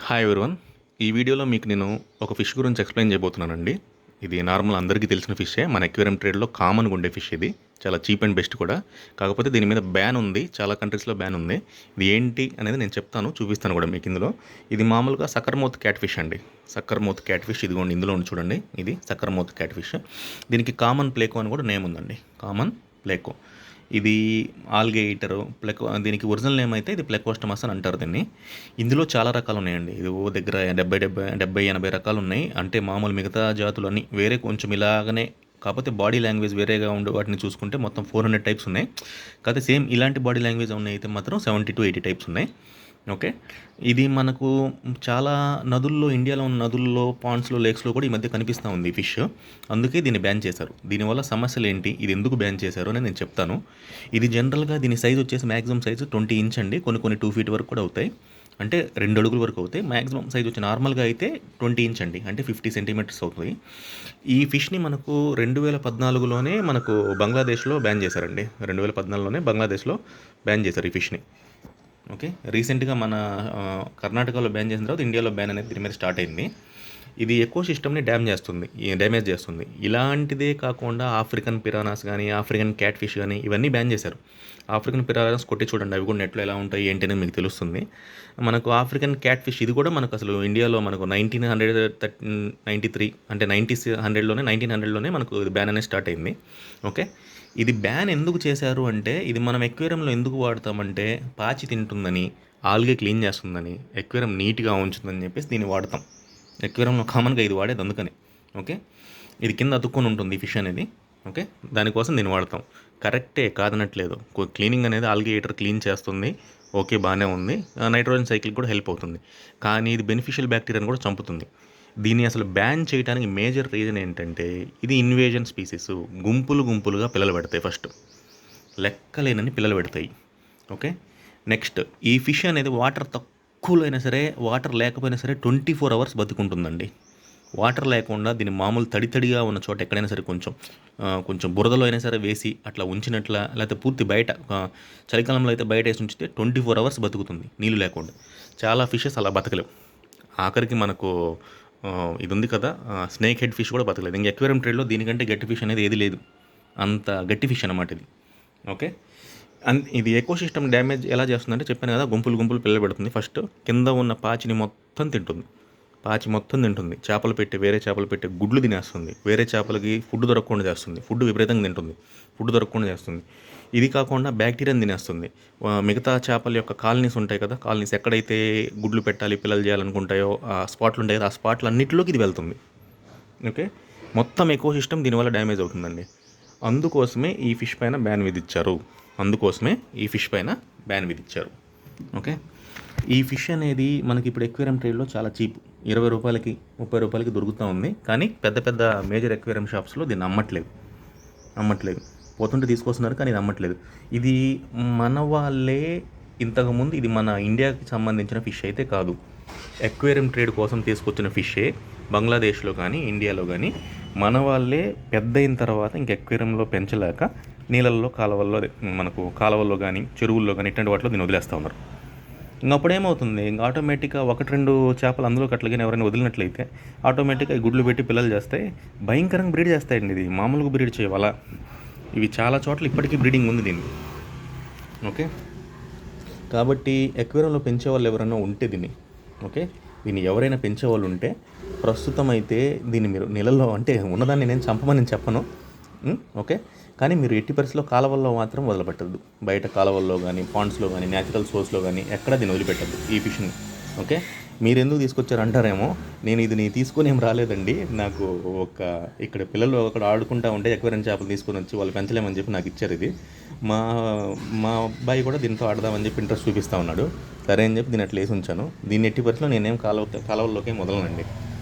Hi everyone. ఈ వీడియోలో మీకు నేను ఒక ఫిష్ గురించి ఎక్స్ప్లెయిన్ చేయబోతున్నానండి. ఇది నార్మల్ అందరికీ తెలిసిన ఫిషే. మన అక్వేరియం ట్రేడ్‌లో కామన్‌గా ఉండే ఫిష్ ఇది. చాలా చీప్ అండ్ బెస్ట్ కూడా. కాకపోతే దీని మీద బ్యాన్ ఉంది. చాలా కంట్రీస్‌లో బ్యాన్ ఉంది. ఇది ఏంటి అనేది నేను చెప్తాను, చూపిస్తాను కూడా మీకు ఇందులో. ఇది మామూలుగా సక్కర్ మౌత్ క్యాట్ ఫిష్ అండి. సక్కర్ మౌత్ క్యాట్ ఫిష్ ఇదిగోండి ఇందులో ఉంది చూడండి. ఇది సక్కర్ మౌత్ క్యాట్ ఫిష్. దీనికి కామన్ ప్లేకో అని కూడా నేమ్ ఉందండి. కామన్ ప్లేకో. ఇది ఆల్గేయిటర్ ప్లెకో, దీనికి ఒరిజినల్ నేమ్ అయితే ఇది ప్లెకోస్టమస్ అని అంటారు దీన్ని. ఇందులో చాలా రకాలు ఉన్నాయండి. ఇది ఓ దగ్గర 70 రకాలు ఉన్నాయి. అంటే మామూలు మిగతా జాతులన్నీ వేరే కొంచెం ఇలాగనే, కాకపోతే బాడీ లాంగ్వేజ్ వేరేగా ఉండే వాటిని చూసుకుంటే మొత్తం 400 టైప్స్ ఉన్నాయి. కాకపోతే సేమ్ ఇలాంటి బాడీ లాంగ్వేజ్ ఉన్నాయి అయితే మాత్రం 70-80 టైప్స్ ఉన్నాయి. ఓకే. ఇది మనకు చాలా నదుల్లో, ఇండియాలో ఉన్న నదుల్లో, పాండ్స్‌లో, లేక్స్‌లో కూడా ఈ మధ్య కనిపిస్తూ ఉంది ఈ ఫిష్. అందుకే దీన్ని బ్యాన్ చేశారు. దీనివల్ల సమస్యలేంటి, ఇది ఎందుకు బ్యాన్ చేశారు అనేది నేను చెప్తాను. ఇది జనరల్‌గా దీని సైజ్ వచ్చేసి మాక్సిమం సైజు 20 ఇంచ్ అండి. కొన్ని 2 ఫీట్ వరకు కూడా అవుతాయి. అంటే 2 అడుగుల వరకు అవుతాయి. మాక్సిమం సైజ్ వచ్చి నార్మల్‌గా అయితే 20 ఇంచ్ అండి. అంటే 50 సెంటీమీటర్స్ అవుతుంది. ఈ ఫిష్‌ని మనకు 2014లోనే మనకు బంగ్లాదేశ్‌లో బ్యాన్ చేశారండి. 2014లోనే బంగ్లాదేశ్‌లో బ్యాన్ చేశారు ఈ ఫిష్‌ని. ఓకే. రీసెంట్గా మన కర్ణాటకలో బ్యాన్ చేసిన తర్వాత ఇండియాలో బ్యాన్ అనేది దీని మీద స్టార్ట్ అయింది. ఇది ఎకో సిస్టమ్ని డ్యామేజ్ చేస్తుంది. ఇలాంటిదే కాకుండా ఆఫ్రికన్ పిరానాస్ కానీ, ఆఫ్రికన్ క్యాట్ ఫిష్ కానీ ఇవన్నీ బ్యాన్ చేశారు. ఆఫ్రికన్ పిరానాస్ కొట్టి చూడండి, అవి కూడా నెట్లో ఎలా ఉంటాయి ఏంటి అనేది మీకు తెలుస్తుంది. మనకు ఆఫ్రికన్ క్యాట్ ఫిష్ ఇది కూడా మనకు అసలు ఇండియాలో మనకు 1993 అంటే 1900లోనే మనకు ఇది బ్యాన్ అనేది స్టార్ట్ అయింది. ఓకే. ఇది బ్యాన్ ఎందుకు చేశారు అంటే, ఇది మనం ఎక్వేరియంలో ఎందుకు వాడతామంటే పాచి తింటుందని, ఆల్గే క్లీన్ చేస్తుందని, ఎక్వేరియం నీట్గా ఉంచుతుందని చెప్పేసి దీన్ని వాడతాం. ఎక్వేరియంలో కామన్గా ఇది వాడేది అందుకని. ఓకే. ఇది కింద అతుక్కొని ఉంటుంది ఈ ఫిష్ అనేది. ఓకే. దానికోసం దీన్ని వాడతాం. కరెక్టే, కాదనట్లేదు. క్లీనింగ్ అనేది ఆల్గేటర్ క్లీన్ చేస్తుంది. ఓకే, బాగానే ఉంది. నైట్రోజన్ సైకిల్ కూడా హెల్ప్ అవుతుంది. కానీ ఇది బెనిఫిషియల్ బ్యాక్టీరియాని కూడా చంపుతుంది. దీన్ని అసలు బ్యాన్ చేయడానికి మేజర్ రీజన్ ఏంటంటే, ఇది ఇన్వేజన్ స్పీసీస్. గుంపులుగా పిల్లలు పెడతాయి. ఫస్ట్ లెక్కలేనని పిల్లలు పెడతాయి. ఓకే. నెక్స్ట్, ఈ ఫిష్ అనేది వాటర్ తక్కువలో అయినా సరే, వాటర్ లేకపోయినా సరే 24 అవర్స్ బతుకుంటుందండి. వాటర్ లేకుండా దీన్ని మామూలు తడిగా ఉన్న చోట ఎక్కడైనా సరే కొంచెం బురదలో అయినా సరే వేసి అట్లా ఉంచినట్ల, లేకపోతే పూర్తి బయట చలికాలంలో అయితే బయట వేసి ఉంచితే 24 అవర్స్ బతుకుతుంది నీళ్ళు లేకుండా. చాలా ఫిషెస్ అలా బతకలేవు. ఆఖరికి మనకు ఇది ఉంది కదా, స్నేక్ హెడ్ ఫిష్ కూడా బతకలేదు. ఇంక ఎక్వేరియం ట్రేడ్లో దీనికంటే గట్టి ఫిష్ అనేది ఏది లేదు. అంత గట్టి ఫిష్ అనమాట ఇది. ఓకే. ఇది ఎకో సిస్టమ్ డ్యామేజ్ ఎలా చేస్తుందంటే, చెప్పాను కదా, గుంపులు పిల్లలు పెడుతుంది. ఫస్ట్ కింద ఉన్న పాచిని మొత్తం తింటుంది. పాచి మొత్తం తింటుంది. వేరే చేపలు పెట్టి గుడ్లు తినేస్తుంది. వేరే చేపలకి ఫుడ్ దొరకకుండా చేస్తుంది. ఫుడ్ విపరీతంగా తింటుంది. ఫుడ్ దొరకకుండా చేస్తుంది. ఇది కాకుండా బ్యాక్టీరియాని తినేస్తుంది. మిగతా చేపల యొక్క కాలనీస్ ఉంటాయి కదా, కాలనీస్ ఎక్కడైతే గుడ్లు పెట్టాలి, పిల్లలు చేయాలనుకుంటాయో ఆ స్పాట్లు ఉంటాయి కదా, ఆ స్పాట్లు అన్నింటిలోకి ఇది వెళ్తుంది. ఓకే. మొత్తం ఎకో సిస్టమ్ దీనివల్ల డ్యామేజ్ అవుతుందండి. అందుకోసమే ఈ ఫిష్ పైన బ్యాన్ విధించారు. ఓకే. ఈ ఫిష్ అనేది మనకి ఇప్పుడు ఎక్వేరియం ట్రేడ్లో చాలా చీప్. 20 రూపాయలకి, 30 రూపాయలకి దొరుకుతూ ఉంది. కానీ పెద్ద మేజర్ ఎక్వేరియం షాప్స్లో దీన్ని అమ్మట్లేదు. పోతుంటే తీసుకొస్తున్నారు కానీ ఇది అమ్మట్లేదు. ఇది మన వాళ్ళే. ఇంతకుముందు ఇది మన ఇండియాకి సంబంధించిన ఫిష్ అయితే కాదు. ఎక్వేరియం ట్రేడ్ కోసం తీసుకొచ్చిన ఫిషే బంగ్లాదేశ్లో కానీ, ఇండియాలో కానీ మన వాళ్ళే పెద్ద అయిన తర్వాత ఇంక ఎక్వేరియంలో పెంచలేక నీళ్ళల్లో, మనకు కాలువల్లో కానీ, చెరువుల్లో కానీ ఇట్లాంటి వాటిలో దీన్ని వదిలేస్తూ ఉన్నారు. ఇంకప్పుడు ఏమవుతుంది, ఇంకా ఆటోమేటిక్గా 1-2 చేపలు అందులోకి అట్లాగే ఎవరైనా వదిలినట్లయితే ఆటోమేటిక్గా ఈ గుడ్లు పెట్టి పిల్లలు చేస్తాయి. భయంకరంగా బ్రీడ్ చేస్తాయండి. ఇది మామూలుగా బ్రీడ్ చేయవాలా. ఇవి చాలా చోట్ల ఇప్పటికీ బ్రీడింగ్ ఉంది దీన్ని. ఓకే. కాబట్టి ఎక్వేరియంలో పెంచేవాళ్ళు ఎవరైనా ఉంటే దీన్ని ఎవరైనా పెంచేవాళ్ళు ఉంటే, ప్రస్తుతం అయితే దీన్ని మీరు నీళ్ళల్లో, అంటే ఉన్నదాన్ని నేను చంపమని చెప్పను. ఓకే. కానీ మీరు ఎట్టి పరిస్థితుల్లో కాలువల్లో మాత్రం వదిలిపెట్టద్దు. బయట కాలువల్లో కానీ, పాండ్స్లో కానీ, న్యాచురల్ సోర్స్లో కానీ ఎక్కడ దీన్ని వదిలిపెట్టద్దు ఈ ఫిష్ని. ఓకే. మీరు ఎందుకు తీసుకొచ్చారు అంటారేమో. నేను ఇది తీసుకొని ఏం రాలేదండి. నాకు ఇక్కడ పిల్లలు అక్కడ ఆడుకుంటూ ఉంటే ఎక్వేరియం చేపలు తీసుకొని వచ్చి వాళ్ళు పెంచలేమని చెప్పి నాకు ఇచ్చారు ఇది. మా అబ్బాయి కూడా దీంతో ఆడదామని చెప్పి ఇంట్రెస్ట్ చూపిస్తూ ఉన్నాడు. సరే అని చెప్పి దీన్ని అట్లా వేసి ఉంచాను. దీన్ని ఎట్టి పరిస్థితుల్లో నేనేం కాలువల్లోకి వదలనండి.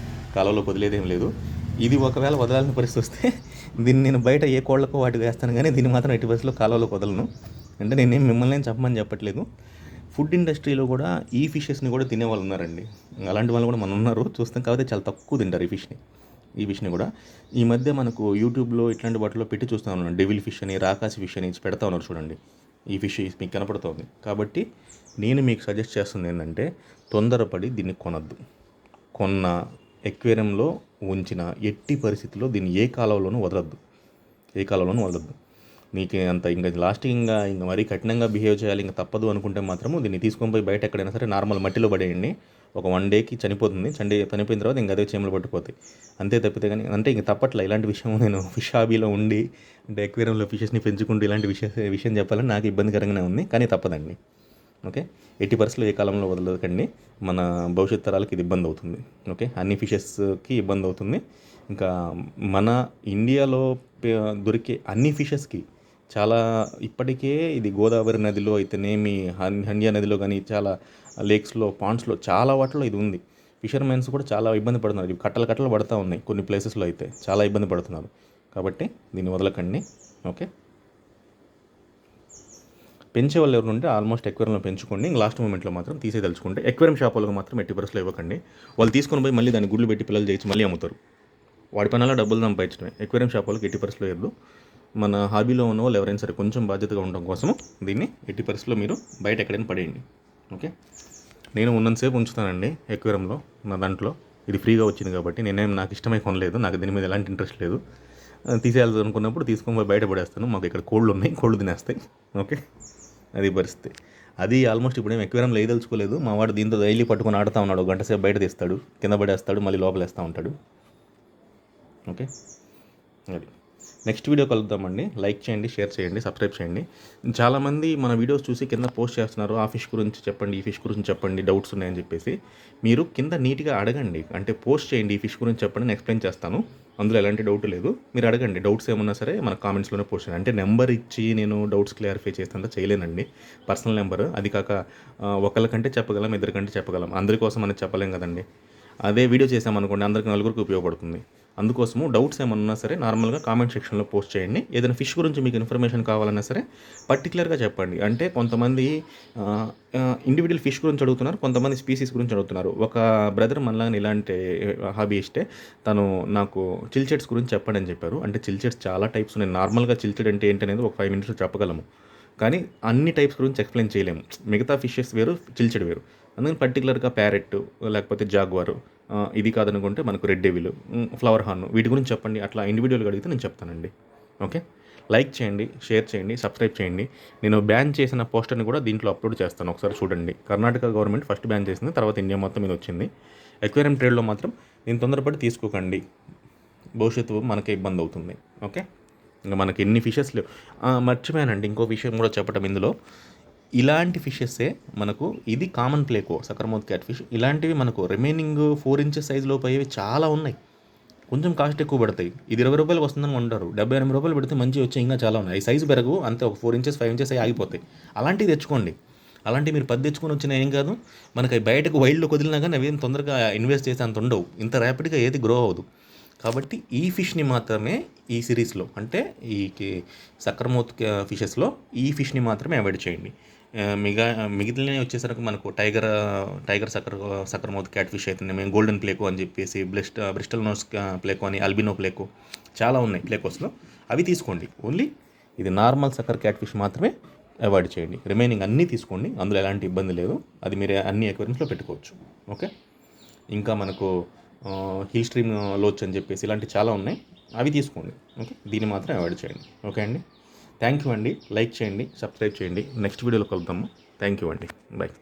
కాలువలోకి వదిలేదేం లేదు. ఇది ఒకవేళ వదలాల్సిన పరిస్థితి వస్తే దీన్ని నేను బయట ఏ కోళ్ళకో వాటికి వేస్తాను, కానీ దీన్ని మాత్రం ఎట్టి పరిస్థితుల్లో కాలువలోకి వదలను. అంటే నేనేం మిమ్మల్ని చెప్పమని చెప్పట్లేదు. ఫుడ్ ఇండస్ట్రీలో కూడా ఈ ఫిషెస్ని కూడా తినేవాళ్ళు ఉన్నారండి. అలాంటి వాళ్ళు కూడా మనం ఉన్నారు చూస్తాం. కాబట్టి చాలా తక్కువ తింటారు ఈ ఫిష్ని కూడా. ఈ మధ్య మనకు యూట్యూబ్లో ఇట్లాంటి వాటిలో పెట్టి చూస్తూ ఉన్నాను. డెవిల్ ఫిష్ అని, రాకాసి ఫిష్ అని పెడతా ఉన్నారు చూడండి. ఈ ఫిష్ మీకు కనపడుతుంది. కాబట్టి నేను మీకు సజెస్ట్ చేస్తుంది ఏంటంటే తొందరపడి దీన్ని కొనద్దు. కొన్న ఎక్వేరియంలో ఉంచిన ఎట్టి పరిస్థితుల్లో దీన్ని ఏ కాలంలోనూ వదలద్దు. నీకు అంత ఇంకా లాస్ట్కి ఇంకా మరీ కఠినంగా బిహేవ్ చేయాలి, ఇంకా తప్పదు అనుకుంటే మాత్రము దీన్ని తీసుకొని పోయి బయట ఎక్కడైనా సరే నార్మల్ మట్టిలో పడేయండి. ఒక 1 డేకి చనిపోతుంది. చనిపోయిన తర్వాత ఇంకా అదే చీమలు పట్టుకుపోతాయి. అంతే తప్పితే కానీ అంటే ఇంక తప్పట్లే. ఇలాంటి విషయం నేను ఫిష్ హాబీలో ఉండి అంటే ఎక్వేరియంలో ఫిషెస్ని పెంచుకుంటూ ఇలాంటి విషయం చెప్పాలని నాకు ఇబ్బందికరంగానే ఉంది, కానీ తప్పదండి. ఓకే, ఎట్టి పరిస్థితుల్లో ఏ కాలంలో వదలకండి. మన భవిష్యత్ తరాలకి ఇది ఇబ్బంది అవుతుంది. ఓకే, అన్ని ఫిషెస్కి ఇబ్బంది అవుతుంది. ఇంకా మన ఇండియాలో దొరికే అన్ని ఫిషెస్కి చాలా ఇప్పటికే ఇది గోదావరి నదిలో అయితేనేమి, హండియా నదిలో కానీ చాలా లేక్స్లో, పాండ్స్లో చాలా వాటిలో ఇది ఉంది. ఫిషర్మెన్స్ కూడా చాలా ఇబ్బంది పడుతున్నారు. ఇవి కట్టలు పడుతూ ఉన్నాయి కొన్ని ప్లేసెస్లో, అయితే చాలా ఇబ్బంది పడుతున్నారు. కాబట్టి దీన్ని వదలకండి. ఓకే, పెంచే వాళ్ళు ఎవరు ఉంటే ఆల్మోస్ట్ ఎక్వేరియంలో పెంచుకోండి. ఇంక లాస్ట్ మూమెంట్లో మాత్రం తీసేదలుచుకుంటే ఎక్వేరియం షాప్ వాళ్ళకి మాత్రం ఎట్టి పరిస్థితుల్లో ఇవ్వకండి. వాళ్ళు తీసుకొని పోయి మళ్ళీ దాన్ని గుడ్లు పెట్టి పిల్లలు చేయించి మళ్ళీ అమ్ముతారు. వాడి పనుల్లో డబ్బులు సంపాదించడమే. ఎక్వేరియం షాప్ వాళ్ళకి ఎట్టి పరిస్థితుల్లో ఇవ్వద్దు. మన హాబీలో ఉన్న వాళ్ళు ఎవరైనా సరే కొంచెం బాధ్యతగా ఉండడం కోసము దీన్ని ఎట్టి పరిస్థితుల్లో మీరు బయట ఎక్కడైనా పడేయండి. ఓకే, నేను ఉన్నంతసేపు ఉంచుతానండి ఎక్వేరియంలో. నా దాంట్లో ఇది ఫ్రీగా వచ్చింది కాబట్టి నాకు ఇష్టమై కొనలేదు. నాకు దీని మీద ఎలాంటి ఇంట్రెస్ట్ లేదు. తీసేయాలి అనుకున్నప్పుడు తీసుకొని పోయి బయట పడేస్తాను. మాకు ఇక్కడ కోళ్ళు ఉన్నాయి, కోళ్ళు తినేస్తాయి. ఓకే, అది పరిస్థితి. అది ఆల్మోస్ట్ ఇప్పుడు ఏం ఎక్వేరియంలో వేయదలుచుకోలేదు. మా వాడు దీంతో డైలీ పట్టుకొని ఆడుతూ ఉన్నాడు. 1 గంట సేపు బయట తీస్తాడు, కింద పడేస్తాడు, మళ్ళీ లోపలేస్తూ ఉంటాడు. ఓకే, అది నెక్స్ట్ వీడియో కలుద్దామండి. లైక్ చేయండి, షేర్ చేయండి, సబ్స్క్రైబ్ చేయండి. చాలామంది మన వీడియోస్ చూసి కింద పోస్ట్ చేస్తున్నారు, ఆ ఫిష్ గురించి చెప్పండి, ఈ ఫిష్ గురించి చెప్పండి, డౌట్స్ ఉన్నాయని చెప్పేసి. మీరు కింద నీట్గా అడగండి, అంటే పోస్ట్ చేయండి, ఈ ఫిష్ గురించి చెప్పండి, నేను ఎక్స్ప్లెయిన్ చేస్తాను. అందులో ఎలాంటి డౌట్ లేదు. మీరు అడగండి, డౌట్స్ ఏమన్నా సరే మన కామెంట్స్లోనే పోస్ట్ చేయండి. అంటే నెంబర్ ఇచ్చి నేను డౌట్స్ క్లారిఫై చేస్తానంటే చేయలేనండి. పర్సనల్ నెంబర్, అది కాక ఒకళ్ళకంటే చెప్పగలం, ఇద్దరికంటే చెప్పగలం, అందరి కోసం అనేది చెప్పలేం కదండి. అదే వీడియో చేసామనుకోండి, అందరికి నలుగురికి ఉపయోగపడుతుంది. అందుకోసము డౌట్స్ ఏమన్నా సరే నార్మల్గా కామెంట్ సెక్షన్లో పోస్ట్ చేయండి. ఏదైనా ఫిష్ గురించి మీకు ఇన్ఫర్మేషన్ కావాలన్నా సరే పర్టికులర్గా చెప్పండి. అంటే కొంతమంది ఇండివిజువల్ ఫిష్ గురించి అడుగుతున్నారు, కొంతమంది స్పీసీస్ గురించి అడుగుతున్నారు. ఒక బ్రదర్ మనలాగా ఇలాంటి హాబీ ఇస్తే తను నాకు చిల్చెట్స్ గురించి చెప్పండి అని చెప్పారు. అంటే చిల్చెట్స్ చాలా టైప్స్ ఉన్నాయి. నార్మల్గా చిల్చెట్ అంటే ఏంటనేది ఒక 5 minutes చెప్పగలము, కానీ అన్ని టైప్స్ గురించి ఎక్స్ప్లెయిన్ చేయలేము. మిగతా ఫిషెస్ వేరు, చిల్చెట్ వేరు. అందుకని పర్టికులర్గా ప్యారెట్, లేకపోతే జాగ్వారు, ఇది కాదనుకుంటే మనకు రెడ్ డెవిల్, ఫ్లవర్ హార్న్, వీటి గురించి చెప్పండి. అట్లా ఇండివిజువల్గా అడిగితే నేను చెప్తానండి. ఓకే, లైక్ చేయండి, షేర్ చేయండి, సబ్స్క్రైబ్ చేయండి. నేను బ్యాన్ చేసిన పోస్టర్ని కూడా దీంట్లో అప్లోడ్ చేస్తాను, ఒకసారి చూడండి. కర్ణాటక గవర్నమెంట్ ఫస్ట్ బ్యాన్ చేసింది, తర్వాత ఇండియా మొత్తం మీద వచ్చింది. ఎక్వేరియం ట్రేడ్లో మాత్రం నేను తొందరపడి తీసుకోకండి, భవిష్యత్తు మనకే ఇబ్బంది అవుతుంది. ఓకే, ఇంకా మనకి ఎన్ని ఫిషెస్ లేవు. మర్చిపోయానండి ఇంకో విషయం కూడా చెప్పడం ఇందులో. ఇలాంటి ఫిషెస్సే మనకు, ఇది కామన్ ప్లేకో, సకర్మౌత్ క్యాట్ ఫిష్, ఇలాంటివి మనకు రిమైనింగ్ 4 inches సైజులో పోయేవి చాలా ఉన్నాయి. కొంచెం కాస్ట్ ఎక్కువ పడతాయి. ఇది 20 రూపాయలకు వస్తుందని కొంటారు. 70-80 రూపాయలు పెడితే మంచి వచ్చే ఇంకా చాలా ఉన్నాయి. సైజు పెరగు అంతే, ఒక 4 inches 5 inches అవి ఆగిపోతాయి. అలాంటివి తెచ్చుకోండి. అలాంటివి మీరు 10 తెచ్చుకొని వచ్చినా ఏం కాదు. మనకి అవి బయటకు వైల్డ్లో వదిలినా కానీ అవి ఏం తొందరగా ఇన్వెస్ట్ చేస్తే అంత ఉండవు, ఇంత ర్యాపిడ్గా ఏది గ్రో అవ్వదు. కాబట్టి ఈ ఫిష్ని మాత్రమే ఈ సిరీస్లో, అంటే ఈ సకర్మౌత్ ఫిషెస్లో ఈ ఫిష్ని మాత్రమే అవాయిడ్ చేయండి. మిగిలినవి వచ్చేసరికి మనకు టైగర్ సకర్మౌత్ క్యాట్ ఫిష్ అయితే మేము గోల్డెన్ ప్లేకో అని చెప్పేసి, బ్రిస్టల్ నోస్ ప్లేకో అని, అల్బినో ప్లేకో చాలా ఉన్నాయి ప్లేకోస్లో, అవి తీసుకోండి. ఓన్లీ ఇది నార్మల్ సక్కర్ క్యాట్ ఫిష్ మాత్రమే అవాయిడ్ చేయండి. రిమైనింగ్ అన్నీ తీసుకోండి, అందులో ఎలాంటి ఇబ్బంది లేదు. అది మీరు అన్ని అక్వేరియంస్లో పెట్టుకోవచ్చు. ఓకే, ఇంకా మనకు హిల్ స్ట్రీమ్ లోచ్ అని చెప్పేసి ఇలాంటి చాలా ఉన్నాయి, అవి తీసుకోండి. ఓకే, దీన్ని మాత్రం అవాయిడ్ చేయండి. ఓకే అండి, థ్యాంక్ యూ అండి. లైక్ చేయండి, సబ్స్క్రైబ్ చేయండి. నెక్స్ట్ వీడియోలో కలుద్దాము. థ్యాంక్ యూ అండి. బాయ్.